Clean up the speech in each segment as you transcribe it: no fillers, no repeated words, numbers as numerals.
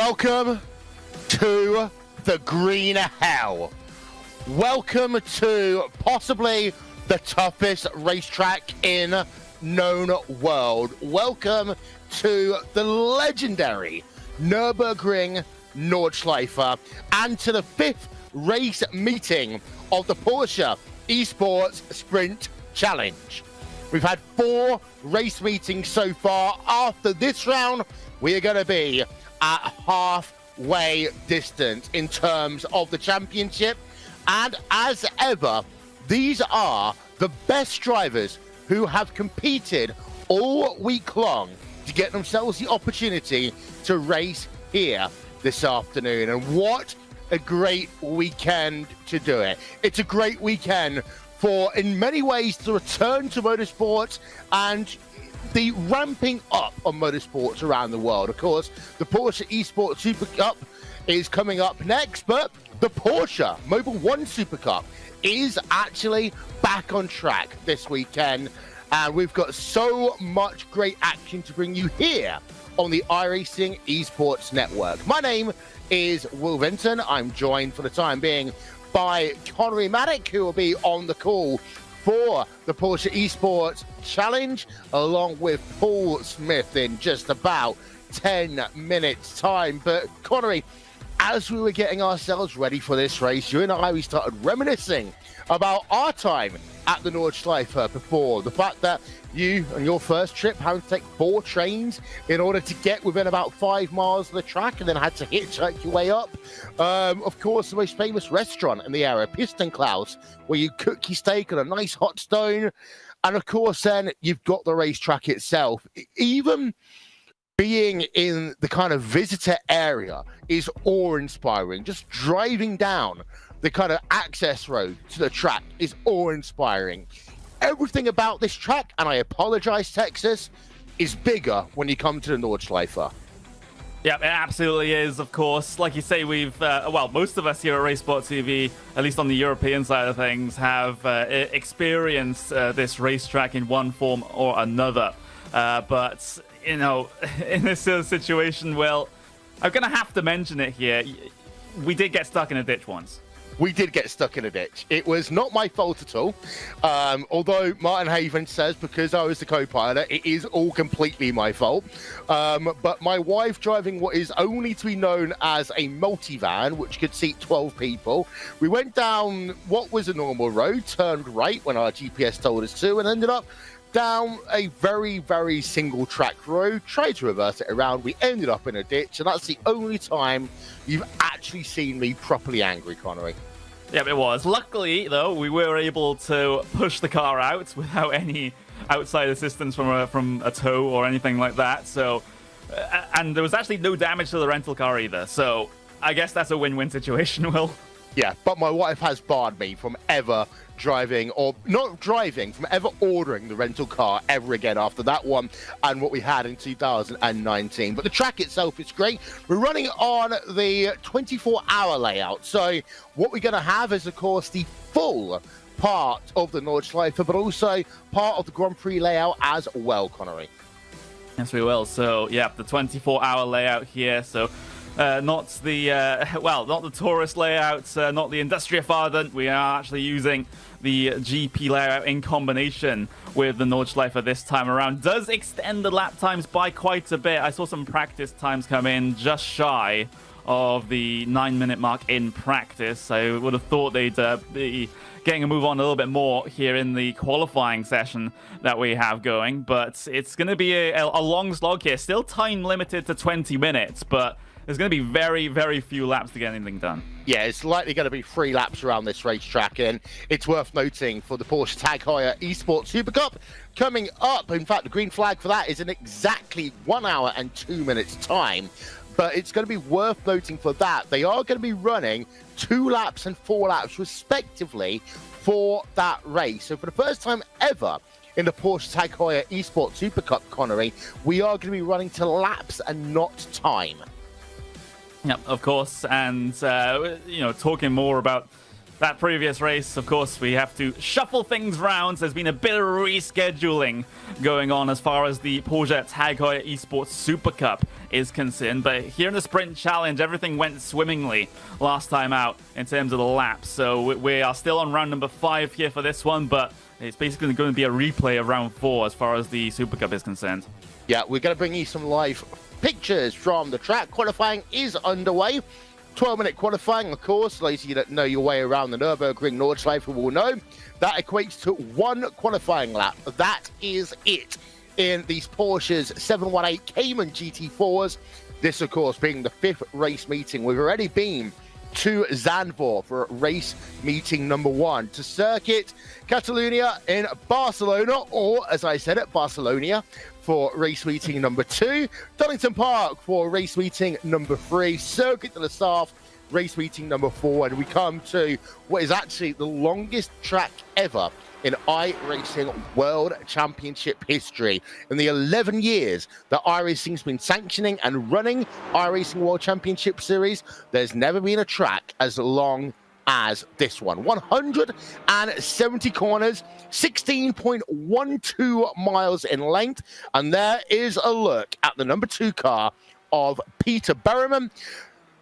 Welcome to the green hell. Welcome to possibly the toughest racetrack in known world. Welcome to the legendary Nürburgring Nordschleife and to the 5th race meeting of the Porsche Esports Sprint Challenge. We've had 4 race meetings so far. After this round, we are going to be at halfway distance in terms of the championship. And as ever, these are the best drivers who have competed all week long to get themselves the opportunity to race here this afternoon. And what a great weekend to do it. It's a great weekend for, in many ways, the return to motorsports and the ramping up of motorsports around the world. Of course, the Porsche Esports Supercup is coming up next, but the Porsche Mobil 1 Supercup is actually back on track this weekend. And we've got so much great action to bring you here on the iRacing Esports Network. My name is Will Vinton. I'm joined for the time being by Connery Maddock, who will be on the call for the Porsche Esports Challenge, along with Paul Smith in just about 10 minutes time. But Connery, as we were getting ourselves ready for this race, you and I, we started reminiscing about our time at the Nordschleife before. The fact that you, on your first trip, having to take 4 trains in order to get within about 5 miles of the track and then had to hitchhike your way up. Of course, the most famous restaurant in the area, Piston Klaus, where you cook your steak on a nice hot stone. And of course, then you've got the racetrack itself. Even being in the kind of visitor area is awe-inspiring. Just driving down the kind of access road to the track is awe-inspiring. Everything about this track, and I apologize, Texas, is bigger when you come to the Nordschleife. Yeah, it absolutely is, of course. Like you say, we've, most of us here at Race Sport TV, at least on the European side of things, have experienced this racetrack in one form or another. But, you know, in this situation, well, I'm going to have to mention it here. We did get stuck in a ditch once. We did get stuck in a ditch. It was not my fault at all. Although Martin Haven says, because I was the co-pilot, it is all completely my fault. But my wife driving what is only to be known as a multivan, which could seat 12 people. We went down what was a normal road, turned right when our GPS told us to, and ended up down a very, very single track road, tried to reverse it around. We ended up in a ditch, and that's the only time you've actually seen me properly angry, Connery. Yeah, it was. Luckily, though, we were able to push the car out without any outside assistance from a tow or anything like that. So, and there was actually no damage to the rental car either. So, I guess that's a win-win situation, Will. Yeah, but my wife has barred me from ever driving, or not driving, from ever ordering the rental car ever again after that one and what we had in 2019. But the track itself is great. We're running on the 24-hour layout. So what we're going to have is, of course, the full part of the Nordschleife, but also part of the Grand Prix layout as well, Connery. Yes, we will. So, yeah, the 24-hour layout here. So, not the tourist layout, not the Industriefahrten. We are actually using the GP layout in combination with the Nordschleife this time around. Does extend the lap times by quite a bit. I saw some practice times come in just shy of the 9-minute mark in practice. I would have thought they'd be getting a move on a little bit more here in the qualifying session that we have going. But it's going to be a long slog here. Still time limited to 20 minutes, but there's going to be very, very few laps to get anything done. Yeah, it's likely going to be 3 laps around this racetrack, and it's worth noting for the Porsche Tag Heuer Esports Supercup coming up. In fact, the green flag for that is in exactly 1 hour and 2 minutes time. But it's going to be worth noting for that. They are going to be running 2 laps and 4 laps respectively for that race. So for the first time ever in the Porsche Tag Heuer Esports Supercup, Connery, we are going to be running to laps and not time. Yeah, of course. And, talking more about that previous race, of course, we have to shuffle things round. There's been a bit of rescheduling going on as far as the Porsche Heuer Esports Supercup is concerned. But here in the Sprint Challenge, everything went swimmingly last time out in terms of the laps. So we are still on round number 5 here for this one, but it's basically going to be a replay of round 4 as far as the Supercup is concerned. Yeah, we're going to bring you some live pictures from the track. Qualifying is underway. 12-minute qualifying, of course. Those of you that know your way around the Nürburgring Nordschleife will know that equates to 1 qualifying lap. That is it in these Porsche's 718 Cayman GT4s. This, of course, being the 5th race meeting. We've already been to Zandvoort for race meeting number 1, to Circuit Catalunya in Barcelona, or as I said, at Barcelona for race meeting number 2, Donington Park for race meeting number 3, Circuit de la Sarthe race meeting number 4, and we come to what is actually the longest track ever in iRacing World Championship history. In the 11 years that iRacing's been sanctioning and running iRacing World Championship Series, there's never been a track as long as this one. 170 corners, 16.12 miles in length, and there is a look at the number 2 car of Peter Berryman.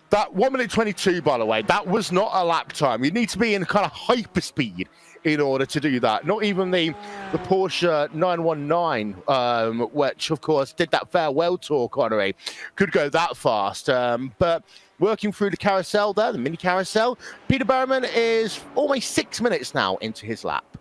That 1 minute 22, by the way, that was not a lap time. You need to be in kind of hyperspeed in order to do that. Not even the Porsche 919, which of course did that farewell tour, Connery, could go that fast. But working through the carousel there, the mini carousel, Peter Berryman is almost 6 minutes now into his lap.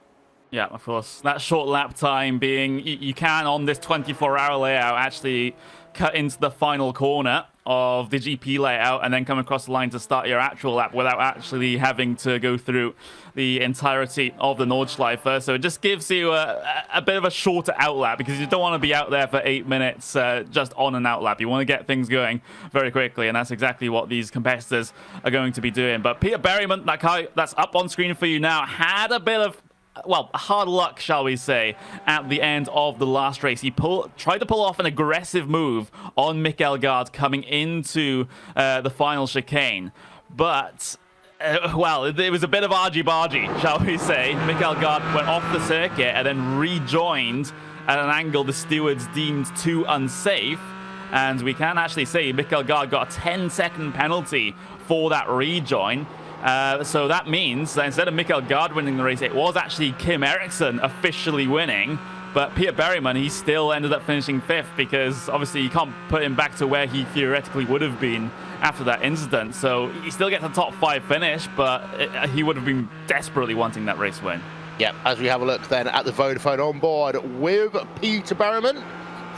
Yeah, of course. That short lap time being, you can on this 24-hour layout actually cut into the final corner of the GP layout and then come across the line to start your actual lap without actually having to go through the entirety of the Nordschleife. So it just gives you a bit of a shorter out lap, because you don't want to be out there for 8 minutes just on an out lap. You want to get things going very quickly, and that's exactly what these competitors are going to be doing. But Peter Berryman, that car that's up on screen for you now, had a bit of, well, hard luck, shall we say, at the end of the last race. He tried to pull off an aggressive move on Michael Gard coming into the final chicane. But, well, it was a bit of argy-bargy, shall we say. Michael Gard went off the circuit and then rejoined at an angle the stewards deemed too unsafe. And we can actually say Michael Gard got a 10-second penalty for that rejoin. So that means that instead of Michael Gard winning the race, it was actually Kim Eriksson officially winning. But Peter Berryman, he still ended up finishing 5th, because obviously you can't put him back to where he theoretically would have been after that incident. So he still gets a top 5 finish, but he would have been desperately wanting that race win. Yeah, as we have a look then at the Vodafone on board with Peter Berryman.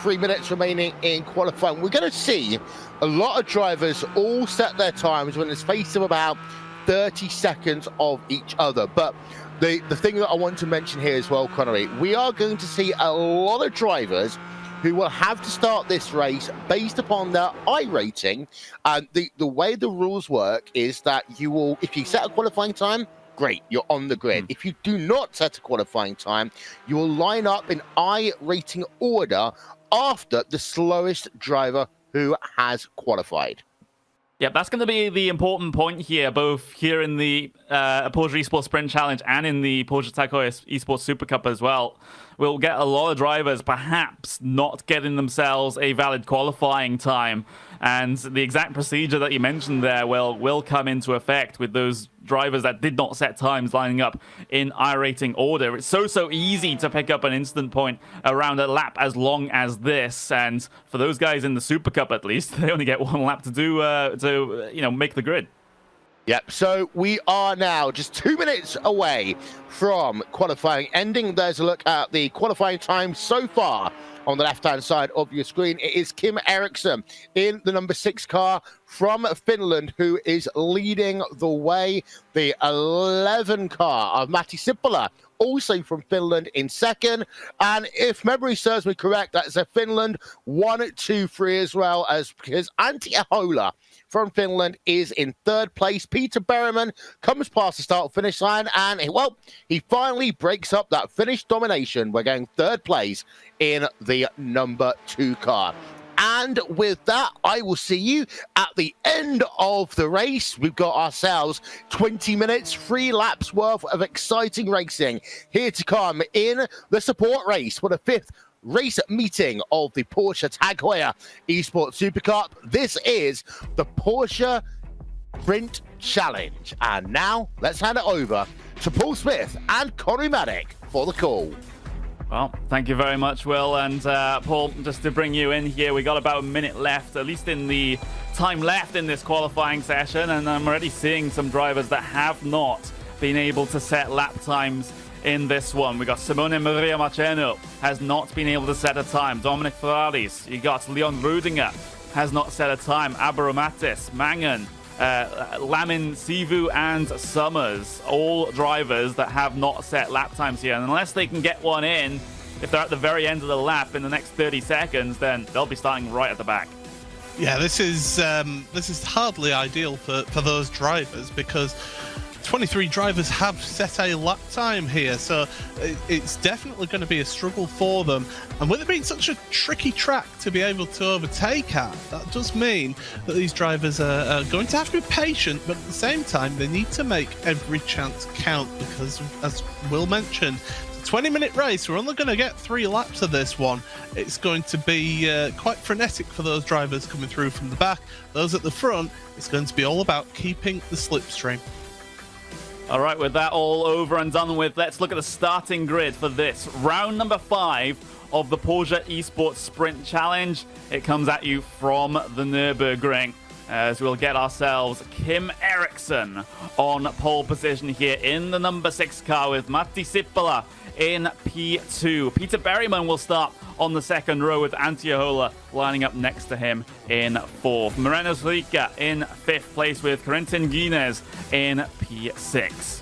3 minutes remaining in qualifying. We're going to see a lot of drivers all set their times within the space of about 30 seconds of each other. But the thing that I want to mention here as well, Connery, we are going to see a lot of drivers who will have to start this race based upon their iRating. And the way the rules work is that you will, if you set a qualifying time, great, you're on the grid. If you do not set a qualifying time, you will line up in iRating order after the slowest driver who has qualified. Yep, that's going to be the important point here, both here in the Porsche Esports Sprint Challenge and in the Porsche Heuer Esports Supercup as well. We'll get a lot of drivers perhaps not getting themselves a valid qualifying time. And the exact procedure that you mentioned there will come into effect with those drivers that did not set times lining up in iRating order. It's so easy to pick up an instant point around a lap as long as this. And for those guys in the Super Cup, at least, they only get 1 lap to do to make the grid. Yep, so we are now just 2 minutes away from qualifying ending. There's a look at the qualifying time so far on the left-hand side of your screen. It is Kim Eriksson in the number 6 car from Finland who is leading the way. The 11 car of Matti Sippola, also from Finland, in second. And if memory serves me correct, that's a Finland 1, 2, 3 as well, as because Antti Ahola from Finland is in 3rd place. Peter Berryman comes past the start-finish line, and, well, he finally breaks up that finish domination. We're going 3rd place in the number 2 car. And with that, I will see you at the end of the race. We've got ourselves 20 minutes, 3 laps worth of exciting racing here to come in the support race for the 5th race meeting of the Porsche Tag Heuer Esports Supercup. This is the Porsche Sprint Challenge. And now let's hand it over to Paul Smith and Connie Maddock for the call. Well, thank you very much, Will. And Paul, just to bring you in here, we got about a minute left, at least in the time left in this qualifying session. And I'm already seeing some drivers that have not been able to set lap times in this one. We got Simone Maria Marceno has not been able to set a time. Dominic Ferraris, you got Leon Rudinger, has not set a time. Abaromatis, Mangan, Lamin, Sivu, and Summers, all drivers that have not set lap times here. And unless they can get one in, if they're at the very end of the lap in the next 30 seconds, then they'll be starting right at the back. Yeah, this is hardly ideal for those drivers, because 23 drivers have set a lap time here, so it's definitely going to be a struggle for them. And with it being such a tricky track to be able to overtake at, that does mean that these drivers are going to have to be patient, but at the same time they need to make every chance count, because as Will mentioned, it's a 20-minute race. We're only going to get 3 laps of this one. It's going to be quite frenetic for those drivers coming through from the back. Those at the front, it's going to be all about keeping the slipstream. All right, with that all over and done with, let's look at the starting grid for this round number 5 of the Porsche Esports Sprint Challenge. It comes at you from the Nürburgring, as we'll get ourselves Kim Eriksson on pole position here in the number 6 car, with Matti Sippola in P2. Peter Berryman will start on the second row, with Antti Ahola lining up next to him in 4th. Moreno Surica in 5th place, with Corentin Guinness in P6.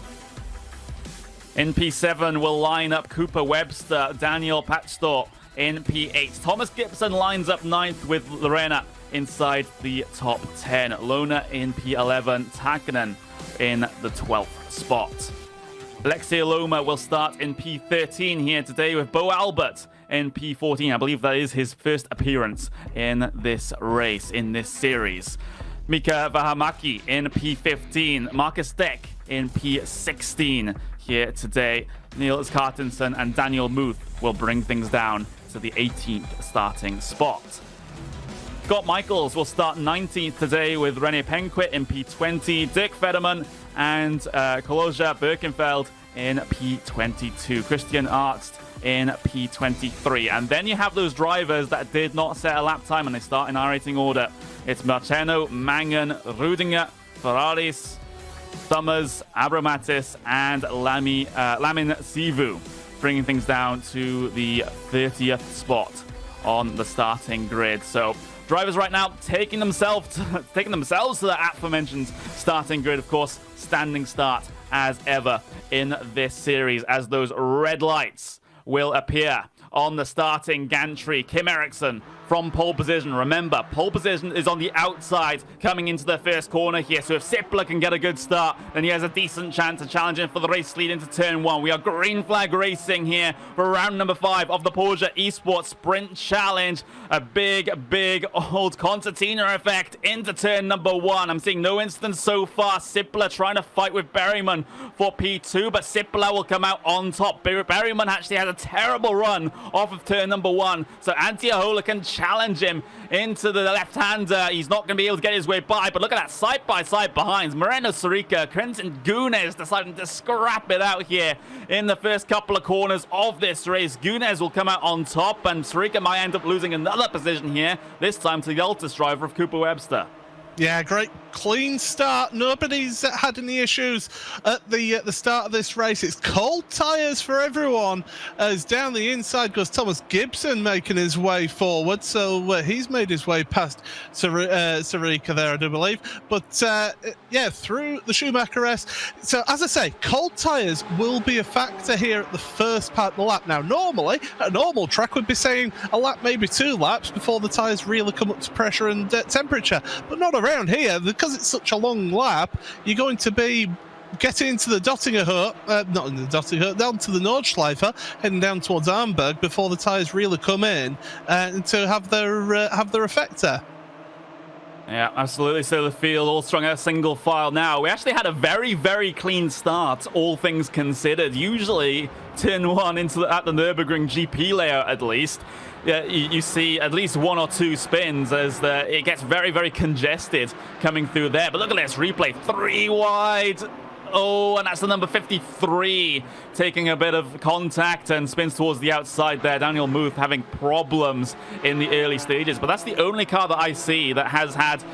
In P7 will line up Cooper Webster, Daniel Patchtor in P8. Thomas Gibson lines up 9th, with Lorena inside the top 10. Lona in P11, Takanen in the 12th spot. Alexei Loma will start in P13 here today, with Bo Albert in P14. I believe that is his first appearance in this race, in this series. Mika Vahamaki in P15. Marcus Deck in P16 here today. Niels Cartensen and Daniel Muth will bring things down to the 18th starting spot. Scott Michaels will start 19th today, with René Penquit in P20, Dirk Federman and Koloja Birkenfeld in P22, Christian Arzt in P23. And then you have those drivers that did not set a lap time, and they start in our rating order. It's Marceno, Mangan, Rudinger, Ferraris, Summers, Abramatis, and Lamin Sivu, bringing things down to the 30th spot on the starting grid. So drivers right now taking themselves to the aforementioned starting grid. Of course, standing start as ever in this series, as those red lights will appear on the starting gantry. Kim Eriksson from pole position. Remember, pole position is on the outside coming into the first corner here. So if Sippola can get a good start, then he has a decent chance of challenging for the race lead into turn 1. We are green flag racing here for round number 5 of the Porsche Esports Sprint Challenge. A big old concertina effect into turn number 1. I'm seeing no instance so far. Sippola trying to fight with Berryman for P2, but Sippola will come out on top. Berryman actually has a terrible run off of turn number 1, so Antti Ahola can challenge him into the left-hander. He's not going to be able to get his way by, but look at that side-by-side behinds. Moreno Surica, Quentin Gunes deciding to scrap it out here in the first couple of corners of this race. Gunes will come out on top, and Surica might end up losing another position here, this time to the Altus driver of Cooper Webster. Yeah, great clean start. Nobody's had any issues at the start of this race. It's cold tyres for everyone, as down the inside goes Thomas Gibson, making his way forward. So he's made his way past Surica there, I do believe. But yeah, through the Schumacher S. So as I say, cold tyres will be a factor here at the first part of the lap. Now, normally, a normal track would be saying a lap, maybe 2 laps before the tyres really come up to pressure and temperature. But not around here, because it's such a long lap. You're going to be getting into the not in the Dottinger, down to the Nordschleife, heading down towards Arnberg before the tyres really come in to have their effect there. Yeah, absolutely. So the field all strung out single file now. We actually had a very, very clean start, all things considered. Usually, turn one at the Nürburgring GP layout, at least. Yeah, you see at least one or two spins as it gets very, very congested coming through there. But look at this replay, 3 wide. Oh, and that's the number 53 taking a bit of contact and spins towards the outside there. Daniel Muth having problems in the early stages, but that's the only car that I see that has had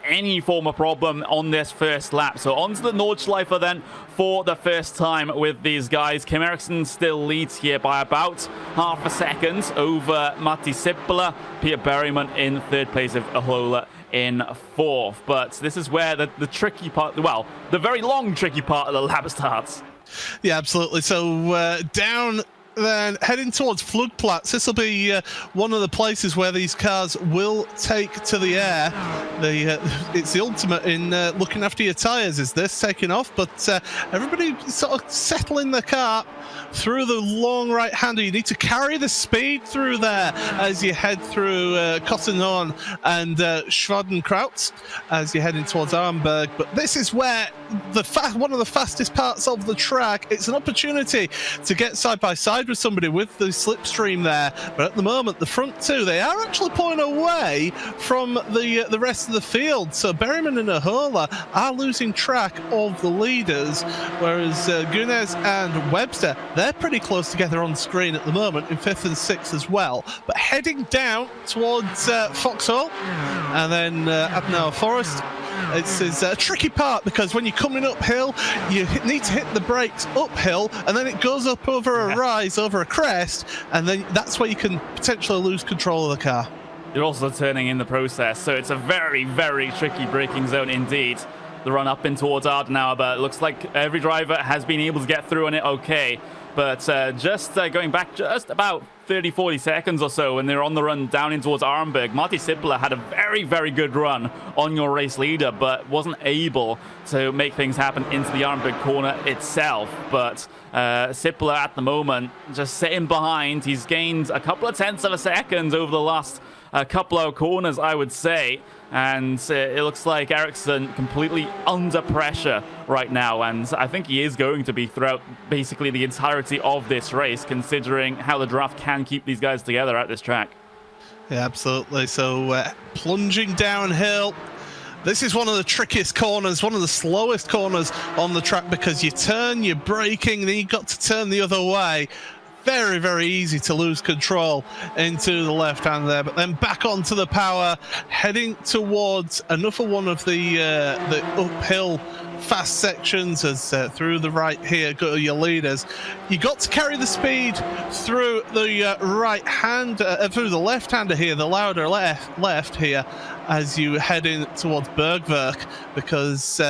any form of problem on this first lap. So onto the Nordschleife then for the first time with these guys. Kim Eriksson still leads here by about half a second over Matti Sippala. Peter Berryman in third place of Ahola in fourth. But this is where the tricky part, well, the very long tricky part of the lap starts. Yeah, absolutely. So down then heading towards Floodplatz. This will be one of the places where these cars will take to the air. It's the ultimate in looking after your tyres, is this, taking off. But everybody sort of settling the car through the long right-hander. You need to carry the speed through there as you head through Kottenhorn and Schwadenkraut as you're heading towards Arnberg. But this is where one of the fastest parts of the track. It's an opportunity to get side by side with somebody with the slipstream there. But at the moment, the front two, they are actually pulling away from the rest of the field. So Berryman and Ahola are losing track of the leaders, whereas Gunes and Webster, they're pretty close together on screen at the moment in 5th and 6th as well. But heading down towards Foxhole and then Abnauer Forest, it's a tricky part because when you're coming uphill, you need to hit the brakes uphill, and then it goes up over a rise, over a crest, and then that's where you can potentially lose control of the car. You're also turning in the process, so it's a very, very tricky braking zone indeed. The run up in towards Ardenauer, but it looks like every driver has been able to get through on it okay. But just going back just about 30-40 seconds or so when they're on the run down in towards Arnberg, Matti Sippala had a very, very good run on your race leader, but wasn't able to make things happen into the Arnberg corner itself. But Sippala at the moment just sitting behind. He's gained a couple of tenths of a second over the last couple of corners, I would say. And it looks like Eriksson completely under pressure right now, and I think he is going to be throughout basically the entirety of this race, considering how the draft can keep these guys together at this track. Yeah, absolutely. So plunging downhill. This is one of the trickiest corners, one of the slowest corners on the track, because you turn, you're braking, then you've got to turn the other way. Very, very easy to lose control into the left hand there, but then back onto the power, heading towards another one of the uphill fast sections as through the right here go your leaders. You got to carry the speed through the right hand, through the left hander here, the louder left here, as you head in towards Bergwerk, because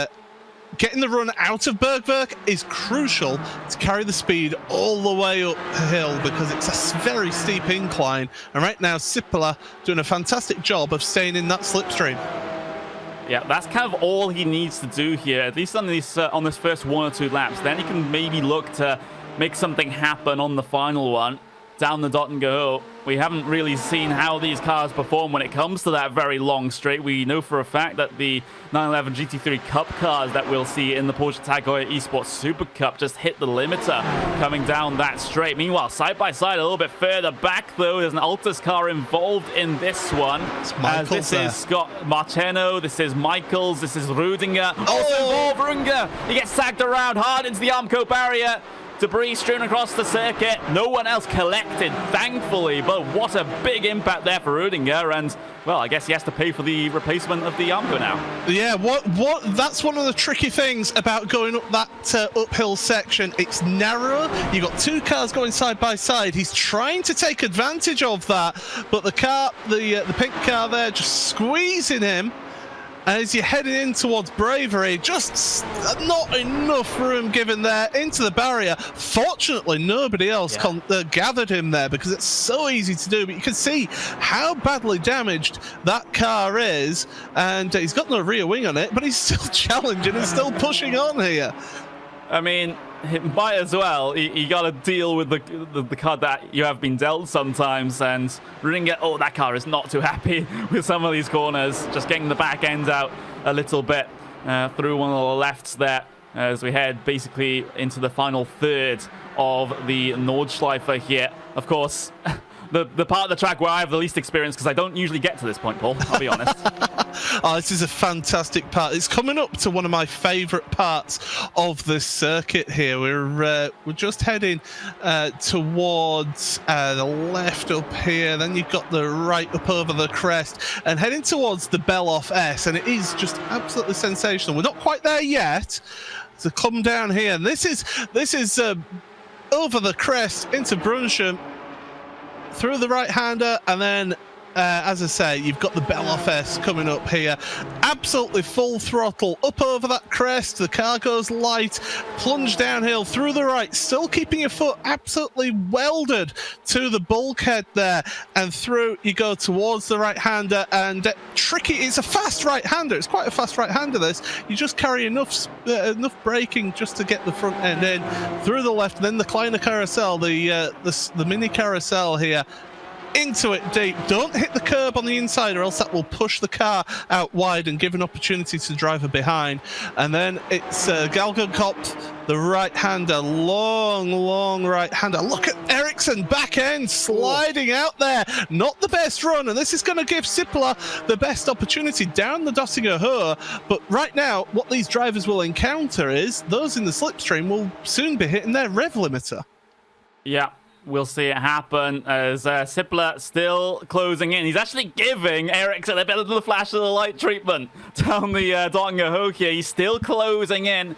getting the run out of Bergwerk is crucial to carry the speed all the way uphill, because it's a very steep incline. And right now, Sippala doing a fantastic job of staying in that slipstream. Yeah, that's kind of all he needs to do here, at least on this first 1 or 2 laps. Then he can maybe look to make something happen on the final one. Down the Dottinger. We haven't really seen how these cars perform when it comes to that very long straight. We know for a fact that the 911 GT3 Cup cars that we'll see in the Porsche Heuer Esports Supercup just hit the limiter coming down that straight. Meanwhile, side by side, a little bit further back though, there's an Altus car involved in this one. This is Scott Marteno, this is Michaels, this is Rudinger. Also involved, Rudinger. He gets sagged around hard into the Armco barrier. Debris strewn across the circuit. No one else collected, thankfully, but what a big impact there for Rudinger, and, well, I guess he has to pay for the replacement of the Armco now. Yeah, that's one of the tricky things about going up that uphill section. It's narrow. You've got 2 cars going side by side. He's trying to take advantage of that, but the pink car there just squeezing him. And as you're heading in towards Bravery, just not enough room given there into the barrier. Fortunately, nobody else gathered him there because it's so easy to do. But you can see how badly damaged that car is. And he's got no rear wing on it, but he's still challenging and still pushing on here. I mean, it might as well. You got to deal with the card that you have been dealt sometimes, and that car is not too happy with some of these corners. Just getting the back end out a little bit through one of the lefts there as we head basically into the final third of the Nordschleife here. Of course, the part of the track where I have the least experience because I don't usually get to this point, Paul, I'll be honest. Oh, this is a fantastic part. It's coming up to one of my favourite parts of the circuit here. We're just heading towards the left up here. Then you've got the right up over the crest and heading towards the Beloff S. And it is just absolutely sensational. We're not quite there yet. So come down here. And this is over the crest into Brunsham, through the right-hander, and then as I say, you've got the Beloff S coming up here. Absolutely full throttle up over that crest. The car goes light, plunge downhill through the right, still keeping your foot absolutely welded to the bulkhead there, and through you go towards the right-hander. And tricky, it's a fast right-hander. It's quite a fast right-hander, this. You just carry enough braking just to get the front end in through the left, and then the Kleiner carousel, the mini carousel here. Into it deep. Don't hit the curb on the inside or else that will push the car out wide and give an opportunity to the driver behind. And then it's Galgenkopf, the right-hander, long right-hander. Look at Ericsson, back end, sliding out there. Not the best run, and this is going to give Sippler the best opportunity down the Döttinger Höhe. But right now, what these drivers will encounter is those in the slipstream will soon be hitting their rev limiter. Yeah. We'll see it happen as Sippler still closing in. He's actually giving Ericsson a bit of the flash of the light treatment down the Döttinger Höhe here. He's still closing in.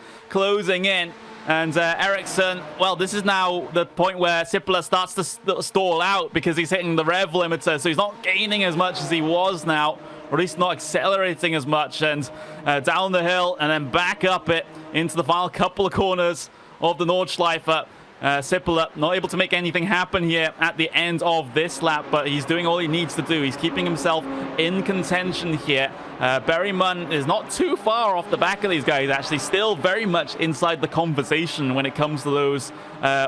And Ericsson, well, this is now the point where Sippler starts to stall out because he's hitting the rev limiter. So he's not gaining as much as he was now, or at least not accelerating as much. And down the hill and then back up it into the final couple of corners of the Nordschleife. Sippler not able to make anything happen here at the end of this lap, but he's doing all he needs to do. He's keeping himself in contention here. Berryman is not too far off the back of these guys, actually still very much inside the conversation when it comes to those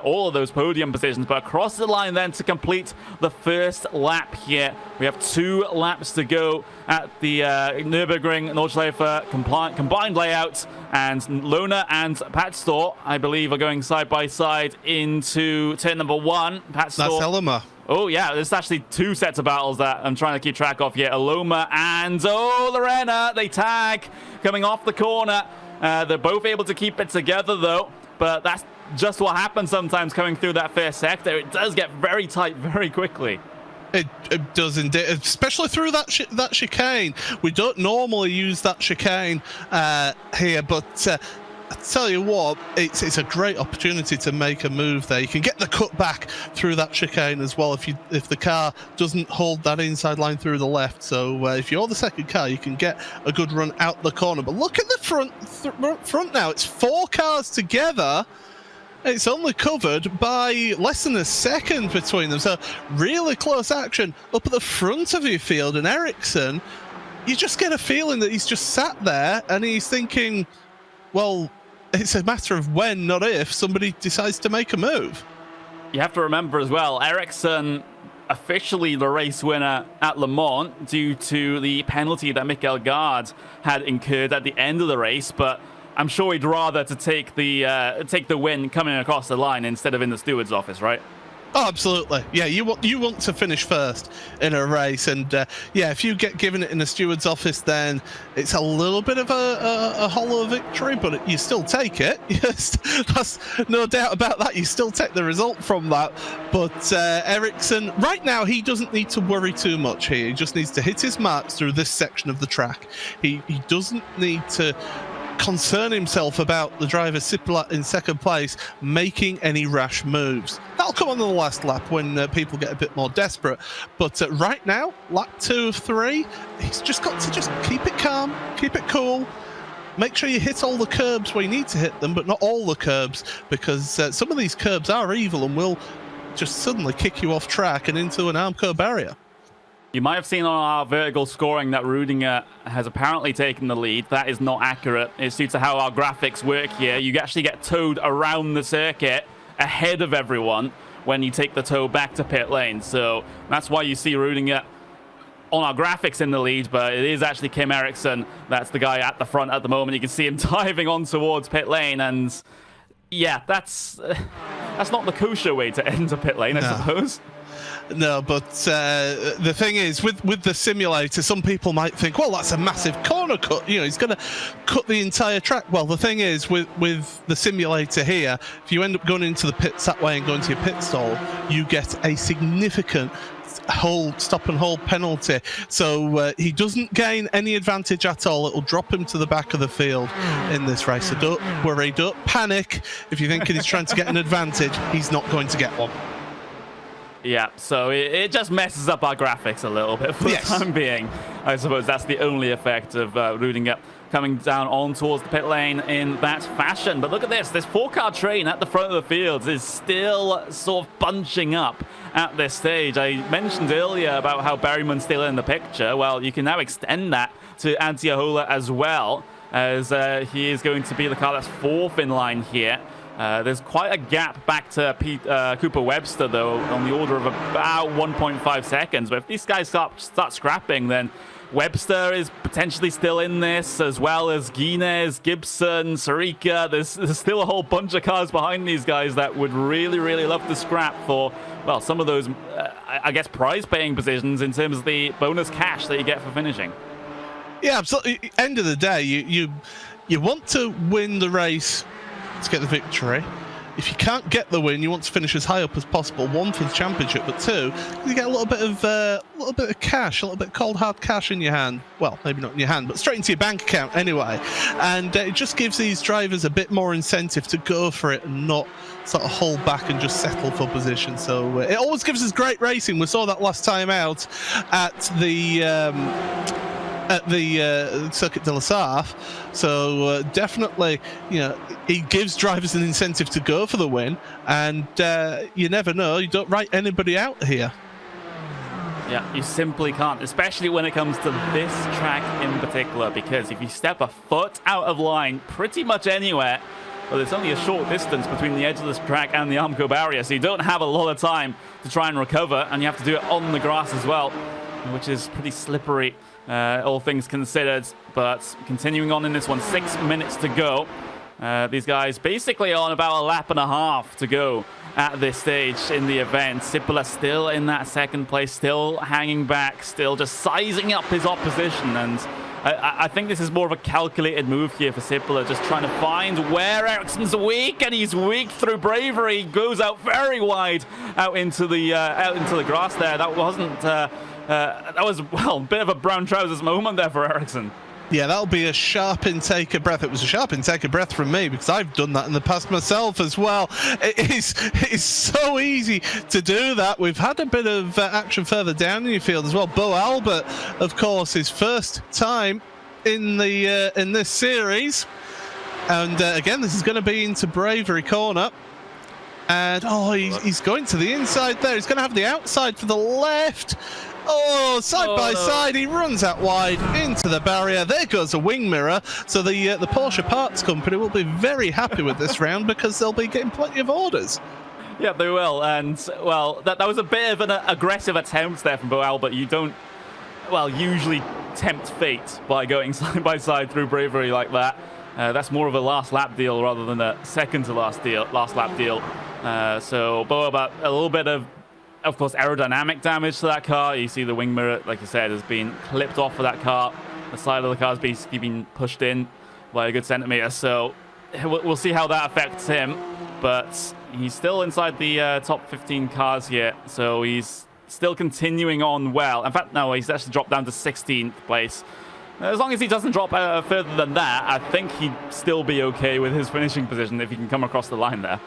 all of those podium positions. But across the line then to complete the first lap here. We have 2 laps to go at the Nürburgring Nordschleife combined layout, and Lona and Patstor, I believe, are going side by side into turn number 1. Patstor. That's Elema. Oh, yeah, there's actually 2 sets of battles that I'm trying to keep track of here. Aloma and, Lorena, they tag coming off the corner. They're both able to keep it together, though, but that's just what happens sometimes coming through that first sector. It does get very tight very quickly. It does indeed, especially through that chicane. We don't normally use that chicane here, but I tell you what, it's a great opportunity to make a move there. You can get the cut back through that chicane as well if the car doesn't hold that inside line through the left. So if you're the second car, you can get a good run out the corner. But look at the front now. It's 4 cars together. It's only covered by less than a second between them. So really close action up at the front of your field. And Ericsson, you just get a feeling that he's just sat there and he's thinking, well, it's a matter of when, not if, somebody decides to make a move. You have to remember as well, Ericsson officially the race winner at Le Mans due to the penalty that Michael Gard had incurred at the end of the race, but I'm sure he'd rather to take the win coming across the line instead of in the steward's office, right? Oh, absolutely. Yeah, you want to finish first in a race, and yeah, if you get given it in the steward's office, then it's a little bit of a hollow victory, but you still take it. Yes, that's no doubt about that. You still take the result from that. But Ericsson, right now, he doesn't need to worry too much here. He just needs to hit his marks through this section of the track. He doesn't need to concern himself about the driver Sippler in second place making any rash moves. That'll come on the last lap when people get a bit more desperate. But right now, lap 2 of 3, he's just got to just keep it calm, keep it cool. Make sure you hit all the curbs where you need to hit them, but not all the curbs, because some of these curbs are evil and will just suddenly kick you off track and into an Armco barrier. You might have seen on our vertical scoring that Rudinger has apparently taken the lead. That is not accurate. It's due to how our graphics work here. You actually get towed around the circuit ahead of everyone when you take the tow back to pit lane. So that's why you see Rudinger on our graphics in the lead, but it is actually Kim Eriksson that's the guy at the front at the moment. You can see him diving on towards pit lane, and yeah, that's not the kosher way to enter pit lane, I suppose. No, but the thing is, with the simulator, some people might think, well, that's a massive corner cut. You know, he's going to cut the entire track. Well, the thing is, with the simulator here, if you end up going into the pits that way and going to your pit stall, you get a significant stop and hold penalty. So he doesn't gain any advantage at all. It'll drop him to the back of the field in this race. So don't worry, don't panic. If you're thinking he's trying to get an advantage, he's not going to get one. Yeah, so it just messes up our graphics a little bit for the time being. I suppose that's the only effect of Rudinger coming down on towards the pit lane in that fashion. But look at this 4-car train at the front of the field is still sort of bunching up at this stage. I mentioned earlier about how Berryman's still in the picture. Well, you can now extend that to Antiahola as well, as he is going to be the car that's 4th in line here. There's quite a gap back to Cooper Webster, though, on the order of about 1.5 seconds. But if these guys start scrapping, then Webster is potentially still in this, as well as Guinness, Gibson, Sarika. There's still a whole bunch of cars behind these guys that would really, really love to scrap for, well, some of those, I guess, prize-paying positions in terms of the bonus cash that you get for finishing. Yeah, absolutely. End of the day, you want to win the race to get the victory. If you can't get the win, you want to finish as high up as possible. 1, for the championship, but 2, you get a little bit of cash, a little bit of cold hard cash in your hand. Well, maybe not in your hand, but straight into your bank account anyway. And it just gives these drivers a bit more incentive to go for it and not sort of hold back and just settle for position. So it always gives us great racing. We saw that last time out at the Circuit de la Sarthe. So definitely, you know, it gives drivers an incentive to go for the win, and you never know, you don't write anybody out here. Yeah, you simply can't, especially when it comes to this track in particular, because if you step a foot out of line pretty much anywhere, well, there's only a short distance between the edge of this track and the Armco barrier, so you don't have a lot of time to try and recover, and you have to do it on the grass as well, which is pretty slippery, all things considered. But continuing on in this one, 6 minutes to go. These guys basically on about a lap and a half to go at this stage in the event. Sippler still in that second place, still hanging back, still just sizing up his opposition. And I think this is more of a calculated move here for Sippler, just trying to find where Eriksson's weak, and he's weak through bravery. He goes out very wide out into the grass there. That wasn't that was, well, a bit of a brown trousers moment there for Eriksson. Yeah, that'll be a sharp intake of breath. It was a sharp intake of breath from me, because I've done that in the past myself as well. It's so easy to do that. We've had a bit of action further down in your field as well. Bo Albert, of course, his first time in this series. And again, this is going to be into Bravery Corner. And he's going to the inside there. He's going to have the outside for the left. Oh, side by side, he runs out wide into the barrier. There goes a wing mirror. So the Porsche parts company will be very happy with this round, because they'll be getting plenty of orders. Yeah, they will. And, well, that was a bit of an aggressive attempt there from Bo Albert. You don't, well, usually tempt fate by going side by side through Bravery like that. That's more of a last lap deal rather than a second to last lap deal. So Bo Albert, a little bit of course, aerodynamic damage to that car. You see the wing mirror, like you said, has been clipped off of that car. The side of the car has basically been pushed in by a good centimeter. So we'll see how that affects him. But he's still inside the top 15 cars here. So he's still continuing on well. In fact, no, he's actually dropped down to 16th place. As long as he doesn't drop further than that, I think he'd still be okay with his finishing position if he can come across the line there.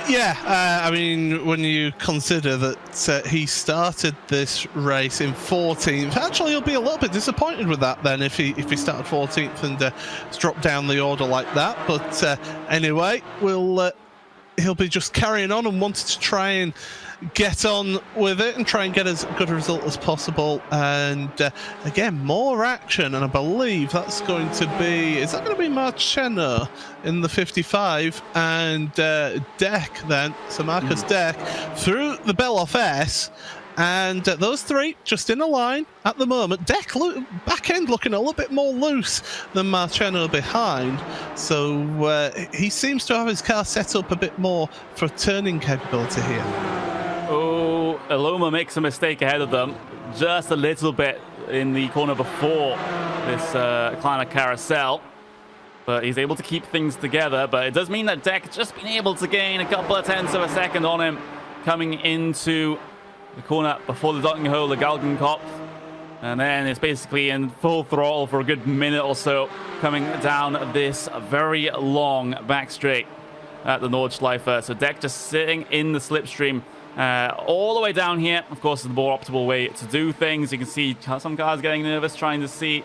Yeah, I mean, when you consider that he started this race in 14th, actually he'll be a little bit disappointed with that then if he started 14th and dropped down the order like that. But anyway, he'll be just carrying on and wanted to try and get on with it and try and get as good a result as possible. And again, more action, and I believe that's going to be, is that going to be Marcheno in the 55 and Deck then, so Marcus Deck through the Beloff S. And those three just in a line at the moment. Deck back end looking a little bit more loose than Marcheno behind. So he seems to have his car set up a bit more for turning capability here. Oh, Aloma makes a mistake ahead of them. Just a little bit in the corner before this Kleiner carousel. But he's able to keep things together. But it does mean that Deck just been able to gain a couple of tenths of a second on him coming into the corner before the Dotting Hole, the Galgenkopf. And then it's basically in full throttle for a good minute or so coming down this very long back straight at the Nordschleife. So Deck just sitting in the slipstream all the way down here. Of course, is the more optimal way to do things. You can see some cars getting nervous trying to see,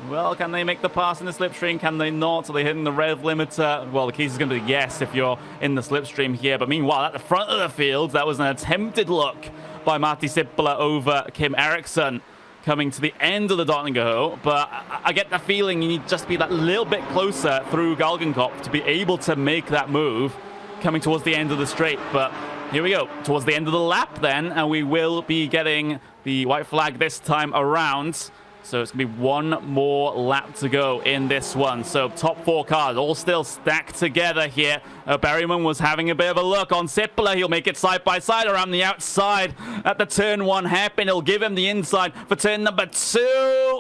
well, can they make the pass in the slipstream? Can they not? Are they hitting the rev limiter? Well, the case is going to be yes if you're in the slipstream here. But meanwhile, at the front of the field, that was an attempted look by Matti Sippula over Kim Eriksson coming to the end of the Dottingerho. But I get the feeling you need just to be that little bit closer through Galgenkopf to be able to make that move coming towards the end of the straight. But here we go, towards the end of the lap then, and we will be getting the white flag this time around. So it's going to be one more lap to go in this one. So top four cars all still stacked together here. Berryman was having a bit of a look on Sippula. He'll make it side by side around the outside at the turn one hairpin. He'll give him the inside for turn number 2.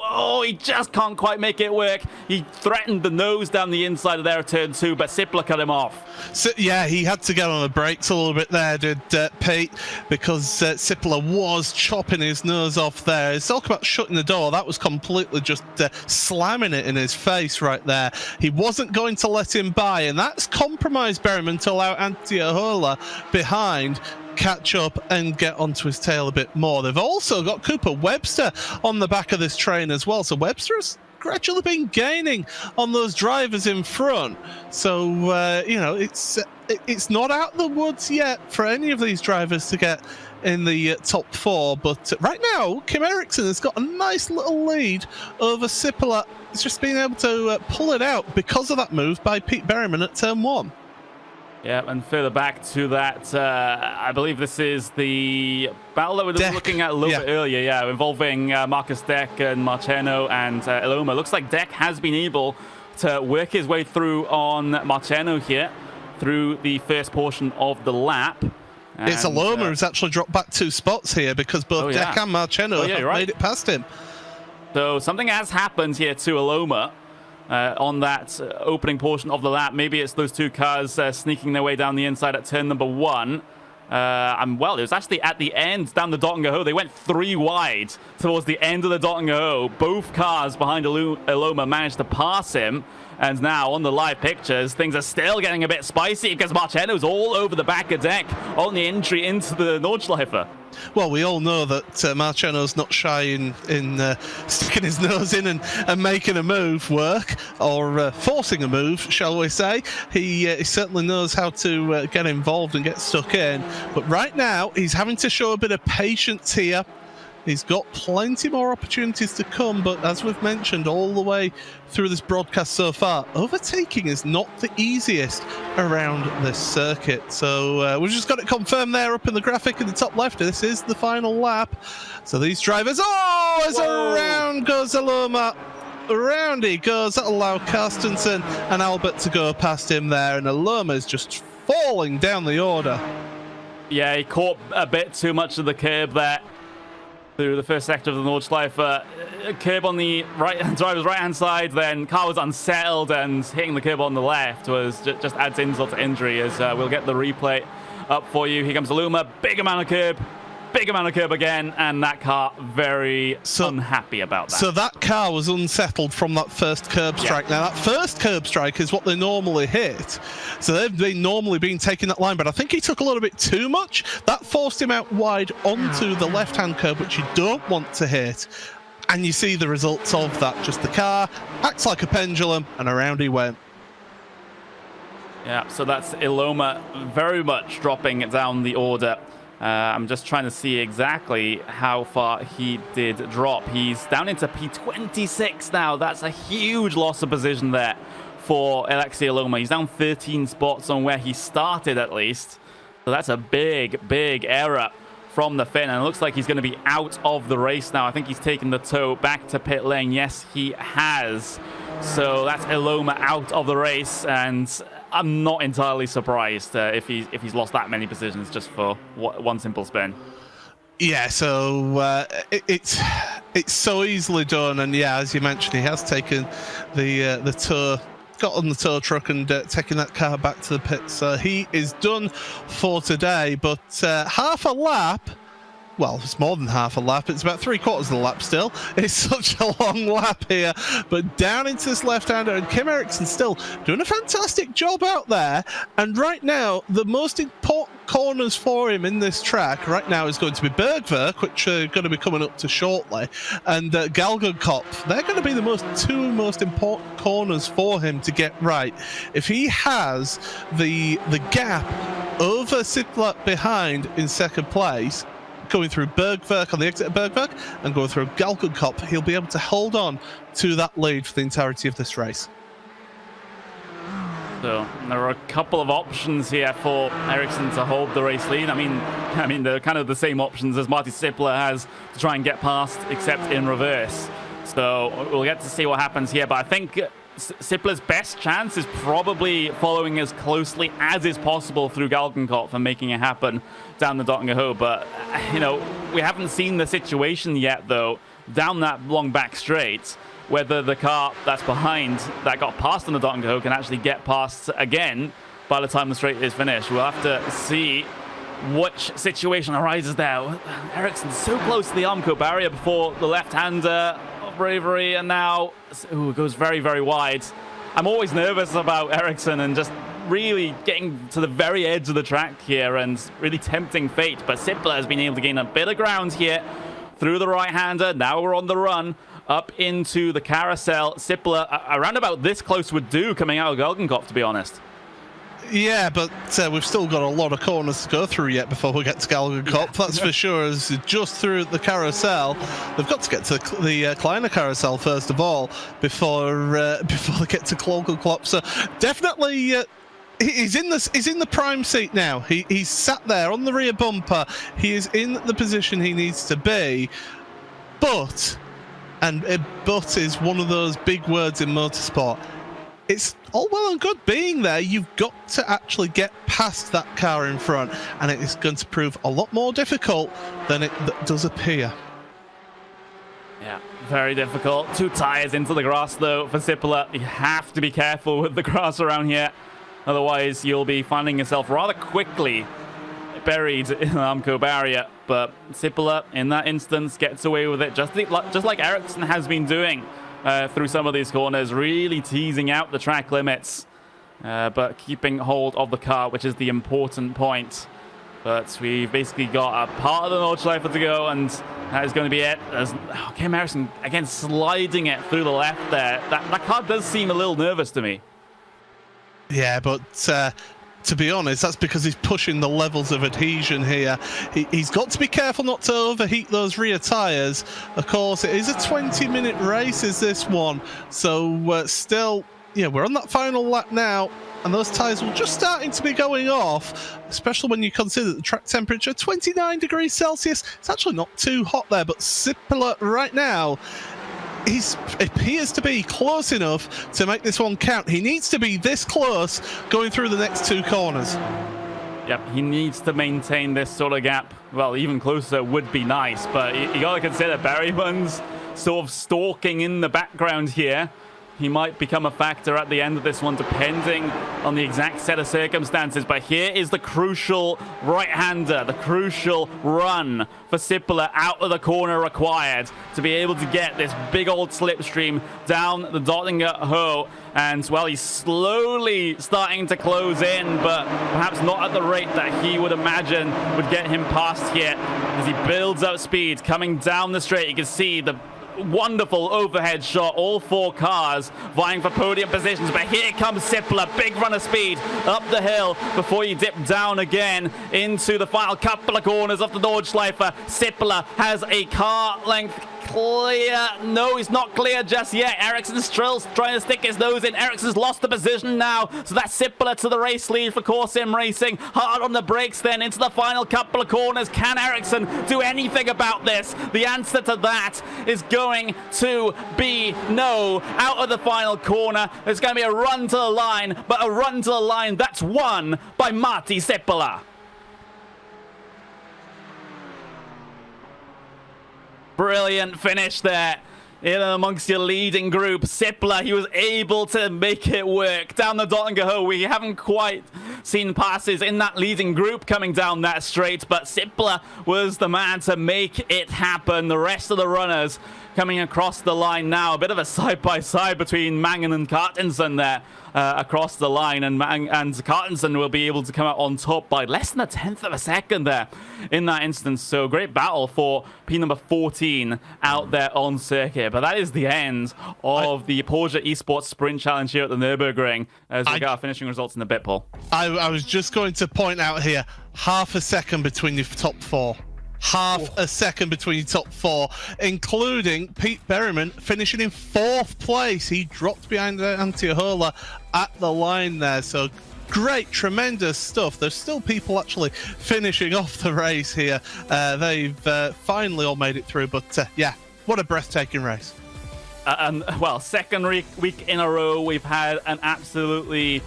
Oh, he just can't quite make it work. He threatened the nose down the inside of there at turn 2, but Sippula cut him off. So, yeah, he had to get on the brakes a little bit there, did Pete, because Sippula was chopping his nose off there. It's talk about shutting the door. That was completely just slamming it in his face right there. He wasn't going to let him by, and that's compromised Berryman to allow Antti Ahola behind catch up and get onto his tail a bit more. They've also got Cooper Webster on the back of this train as well, so Webster has gradually been gaining on those drivers in front. So you know, it's not out of the woods yet for any of these drivers to get in the top 4, but right now Kim Eriksson has got a nice little lead over Sippula. He's just been able to pull it out because of that move by Pete Berryman at turn 1. Yeah, and further back to that, I believe this is the battle that we were looking at a little bit earlier, involving Marcus Deck and Marcheno and Aloma. Looks like Deck has been able to work his way through on Marcheno here through the first portion of the lap. And, it's Aloma who's actually dropped back 2 spots here because both Deck and Marcheno have made it past him. So something has happened here to Aloma. On that opening portion of the lap. Maybe it's those 2 cars sneaking their way down the inside at turn number 1. And well, it was actually at the end down the Dottingerho. They went 3 wide towards the end of the Dottingerho. Both cars behind Aloma managed to pass him. And now on the live pictures, things are still getting a bit spicy because Marcheno's all over the back of Deck on the entry into the Nordschleife. Well, we all know that Marcheno's not shy in sticking his nose in and making a move work, or forcing a move, shall we say. He certainly knows how to get involved and get stuck in. But right now, he's having to show a bit of patience here. He's got plenty more opportunities to come, but as we've mentioned all the way through this broadcast so far, overtaking is not the easiest around this circuit. So we've just got it confirmed there up in the graphic in the top left. This is the final lap. So these drivers, as around goes Aloma. Around he goes. That'll allow Carstensen and Albert to go past him there, and Aloma is just falling down the order. Yeah, he caught a bit too much of the curb there through the first sector of the Nordschleife. Curb on the driver's right-hand side, then car was unsettled, and hitting the curb on the left was just adds insult to injury, as we'll get the replay up for you. Here comes Aloma, big amount of curb, big amount of curb again, and that car very unhappy about that. So that car was unsettled from that first curb strike. Now, that first curb strike is what they normally hit. So they've normally been taking that line, but I think he took a little bit too much. That forced him out wide onto the left-hand curb, which you don't want to hit. And you see the results of that. Just the car acts like a pendulum, and around he went. Yeah, so that's Iloma very much dropping down the order. I'm just trying to see exactly how far he did drop. He's down into P26 now. That's a huge loss of position there for Alexei Iloma. He's down 13 spots on where he started, at least. So that's a big, big error from the Finn, and it looks like he's going to be out of the race now. I think he's taken the tow back to pit lane. Yes, he has. So that's Iloma out of the race, and I'm not entirely surprised if he's lost that many positions just for one simple spin. Yeah, so it's so easily done, and yeah, as you mentioned, he has taken the tow. Got on the tow truck and taking that car back to the pits. So he is done for today, but half a lap, well, it's more than half a lap. It's about 3/4 of the lap still. It's such a long lap here, but down into this left-hander, and Kim Eriksson still doing a fantastic job out there. And right now, the most important corners for him in this track right now is going to be Bergwerk, which are going to be coming up to shortly, and Galgenkopf. They're going to be the two most important corners for him to get right. If he has the gap over Siplat behind in second place, going through Bergwerk on the exit of Bergwerk and going through Galgenkopf, he'll be able to hold on to that lead for the entirety of this race. So there are a couple of options here for Eriksson to hold the race lead. I mean, they're kind of the same options as Marty Sippler has to try and get past, except in reverse. So we'll get to see what happens here. But I think Sippler's best chance is probably following as closely as is possible through Galgenkopf and making it happen down the Dottingerhoe. But, you know, we haven't seen the situation yet, though, down that long back straight, whether the car that's behind that got past on the Dottingerhoe can actually get past again by the time the straight is finished. We'll have to see which situation arises there. Eriksson's so close to the Armco barrier before the left-hander of Bravery, and now it goes very, very wide. I'm always nervous about Eriksson and just really getting to the very edge of the track here and really tempting fate, but Sippler has been able to gain a bit of ground here through the right-hander. Now we're on the run up into the carousel. Sippler around about this close would do coming out of Galgenkopf, to be honest. Yeah, but we've still got a lot of corners to go through yet before we get to Galgenkopf, that's for sure. As just through the carousel, they've got to get to the Kleiner carousel first of all before they get to Galgenkopf. So definitely he's in the prime seat now. He's sat there on the rear bumper. He is in the position he needs to be, but is one of those big words in motorsport. It's all well and good being there. You've got to actually get past that car in front, and it is going to prove a lot more difficult than it does appear. Yeah, very difficult. 2 tires into the grass, though, for Sippler. You have to be careful with the grass around here. Otherwise, you'll be finding yourself rather quickly buried in the Armco barrier. But Sippler, in that instance, gets away with it, just like Eriksson has been doing through some of these corners, really teasing out the track limits, but keeping hold of the car, which is the important point. But we've basically got a part of the Nordschleife to go, and that is going to be it. As Kim Eriksson, again, sliding it through the left there. That car does seem a little nervous to me. Yeah, but to be honest, that's because he's pushing the levels of adhesion here. He's got to be careful not to overheat those rear tyres. Of course, it is a 20-minute race, is this one. So still, yeah, we're on that final lap now, and those tyres were just starting to be going off, especially when you consider the track temperature, 29 degrees Celsius. It's actually not too hot there, but Sippler right now, he appears to be close enough to make this one count. He needs to be this close going through the next 2 corners. Yep, he needs to maintain this sort of gap. Well, even closer would be nice, but you got to consider Berryman's sort of stalking in the background here. he might become a factor at the end of this one, depending on the exact set of circumstances. But here is the crucial right-hander, the crucial run for Sippula out of the corner required to be able to get this big old slipstream down the Dottinger Ho. And, well, he's slowly starting to close in, but perhaps not at the rate that he would imagine would get him past here. As he builds up speed, coming down the straight, you can see the wonderful overhead shot, all 4 cars vying for podium positions. But here comes Sippula, big run of speed up the hill before you dip down again into the final couple of corners of the Nordschleife. Sippula has a car length clear. No, he's not clear just yet. Ericsson's still trying to stick his nose in. Ericsson's lost the position now, so that's Sippula to the race lead for Core Sim Racing. Hard on the brakes then into the final couple of corners. Can Ericsson do anything about this? The answer to that is going to be no. Out of the final corner, there's going to be a run to the line, but a run to the line that's won by Martti Sippula. Brilliant finish there. In amongst your leading group, Sippula, he was able to make it work. Down the Dottinger Ho, we haven't quite seen passes in that leading group coming down that straight, but Sippula was the man to make it happen. The rest of the runners coming across the line now. A bit of a side-by-side between Mangen and Cartensen there across the line, and Cartensen will be able to come out on top by less than a tenth of a second there in that instance. So great battle for P number 14 out there on circuit. But that is the end of the Porsche Esports Sprint Challenge here at the Nürburgring, as we get our finishing results in the bit, Paul. I was just going to point out here, half a second between your top 4. Half a second between your top 4, including Pete Berryman finishing in 4th place. He dropped behind Antiohola at the line there. So great, tremendous stuff. There's still people actually finishing off the race here. They've finally all made it through, but yeah, what a breathtaking race. And well, second week in a row, we've had an absolutely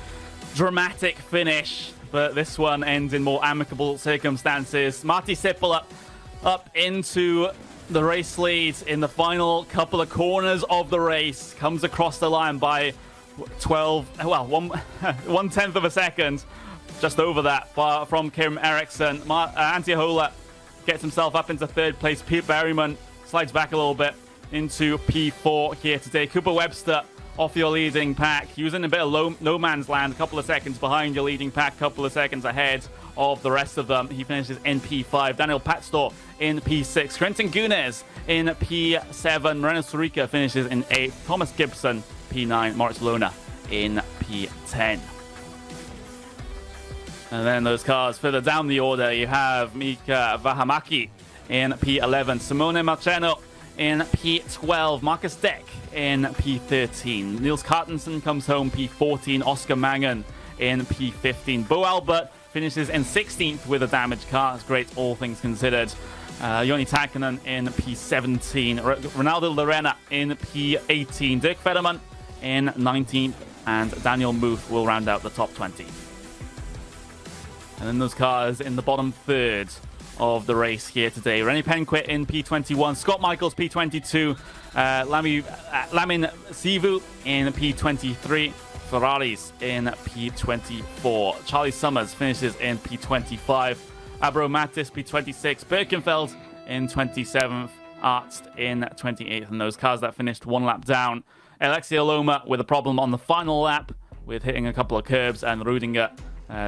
dramatic finish, but this one ends in more amicable circumstances. Martti Sippula up into the race lead in the final couple of corners of the race. Comes across the line by 1/10 of a second. Just over that from Kim Eriksson. Antiohola gets himself up into 3rd place. Pete Berryman slides back a little bit into P4 here today. Cooper Webster off your leading pack. He was in a bit of no man's land, a couple of seconds behind your leading pack, a couple of seconds ahead of the rest of them. He finishes in P5. Daniel Patstor in P6. Quentin Gunes in P7. Renan Surica finishes in 8th. Thomas Gibson, P9. Moritz Lona in P10. And then those cars further down the order, you have Mika Vahamaki in P11. Simone Marceno in P12. Marcus Deck in P13. Niels Cartensen comes home P14. Oscar Mangen in P15. Bo Albert finishes in 16th with a damaged car. It's great, all things considered. Joni Takkanen in P17. Ronaldo Lorena in P18. Dirk Federman in 19th. And Daniel Muth will round out the top 20. And then those cars in the bottom third of the race here today. Rennie Penquit in P21. Scott Michaels P22. Lamin Sivu in P23. Ferraris in P24. Charlie Summers finishes in P25. Abro Mattis P26. Birkenfeld in 27th. Arzt in 28th. And those cars that finished one lap down. Alexia Loma with a problem on the final lap with hitting a couple of curbs, and Rudinger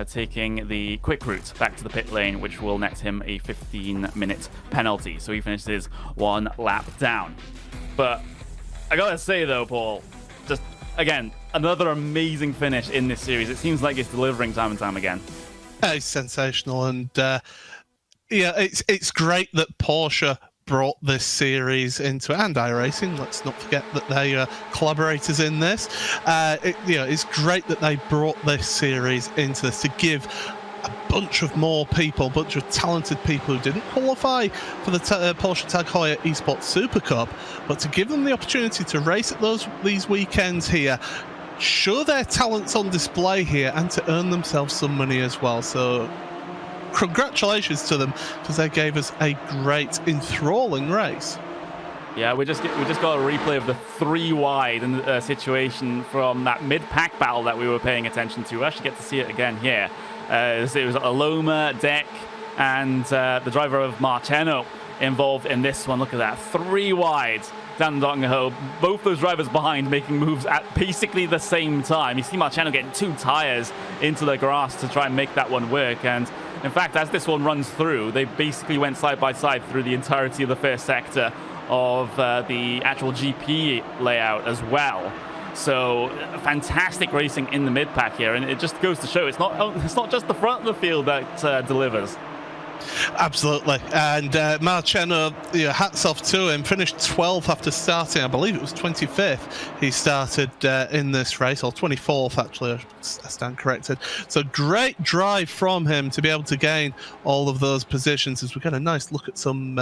taking the quick route back to the pit lane, which will net him a 15-minute penalty. So he finishes one lap down. But I gotta say though, Paul, just again, another amazing finish in this series. It seems like it's delivering time and time again. It's sensational, and yeah, it's great that Porsche brought this series into it, and iRacing. Let's not forget that they are collaborators in this. It's great that they brought this series into this to give a bunch of more people, a bunch of talented people who didn't qualify for the Porsche Tag Heuer Esports Supercup, but to give them the opportunity to race at these weekends here, show their talents on display here, and to earn themselves some money as well. So congratulations to them, because they gave us a great, enthralling race. Yeah, we just got a replay of the 3 wide situation from that mid-pack battle that we were paying attention to. We actually get to see it again here. It was Aloma, Deck, and the driver of Marceno involved in this one. Look at that, 3 wide down the Downhill. Both those drivers behind making moves at basically the same time. You see Marceno getting 2 tires into the grass to try and make that one work. And in fact, as this one runs through, they basically went side by side through the entirety of the first sector of the actual GP layout as well. So fantastic racing in the mid-pack here, and it just goes to show it's not just the front of the field that delivers. Absolutely. And Marceno, hats off to him, finished 12th after starting, I believe it was 25th he started in this race, or 24th actually, I stand corrected. So great drive from him to be able to gain all of those positions, as we get a nice look at some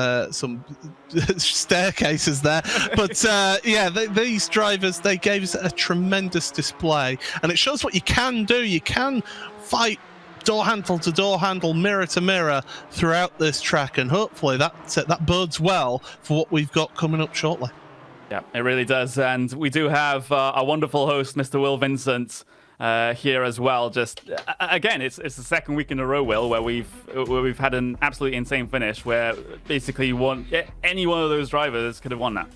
staircases there. But yeah, these drivers, they gave us a tremendous display, and it shows what you can do. You can fight door handle to door handle, mirror to mirror throughout this track, and hopefully that bodes well for what we've got coming up shortly. Yeah, it really does. And we do have a wonderful host, Mr. Will Vincent, here as well. Just again, it's the second week in a row, Will, where we've had an absolutely insane finish, where basically any one of those drivers could have won that.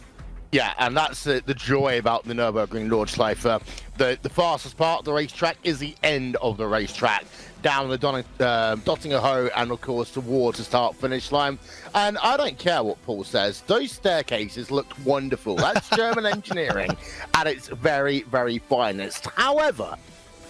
Yeah, and that's the joy about the Nürburgring Nordschleife. The fastest part of the racetrack is the end of the racetrack, down the Dottinger Ho, and of course towards the start-finish line. And I don't care what Paul says, those staircases looked wonderful. That's German engineering at its very, very finest. However,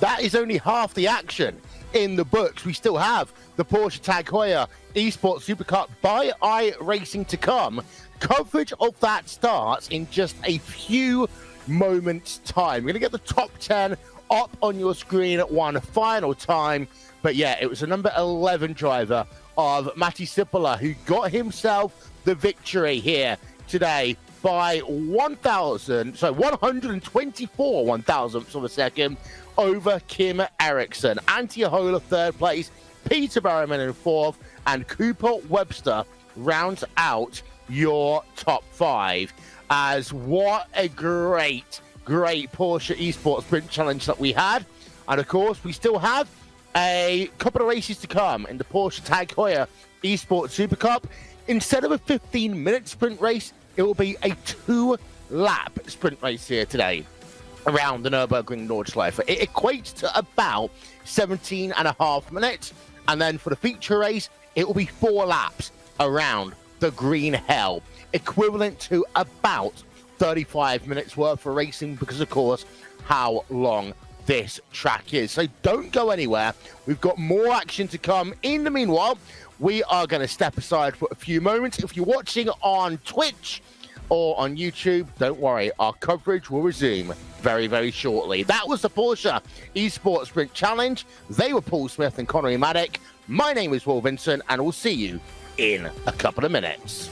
that is only half the action in the books. We still have the Porsche Tag Heuer Esports Supercup by iRacing to come. Coverage of that starts in just a few moments' time. We're going to get the top 10 up on your screen at one final time. But yeah, it was the number 11 driver of Matti Sippola who got himself the victory here today by 124 one-thousandths of a second over Kim Eriksson. Antti Ahola third place, Peter Berriman in fourth, and Cooper Webster rounds out your top 5. As what a great Porsche Esports Sprint Challenge that we had. And of course, we still have a couple of races to come in the Porsche Tag Heuer Esports Supercup. Instead of a 15-minute sprint race, it will be a 2-lap sprint race here today around the Nürburgring Nordschleife. It equates to about 17.5 minutes. And then for the feature race, it will be 4 laps around the Green Hell, equivalent to about 35 minutes worth of racing, because of course how long this track is. So don't go anywhere. We've got more action to come. In the meanwhile, we are going to step aside for a few moments. If you're watching on Twitch or on YouTube, don't worry, our coverage will resume very, very shortly. That was the Porsche Esports Sprint Challenge. They were Paul Smith and Connery Maddock. My name is Will Vincent, and we'll see you in a couple of minutes.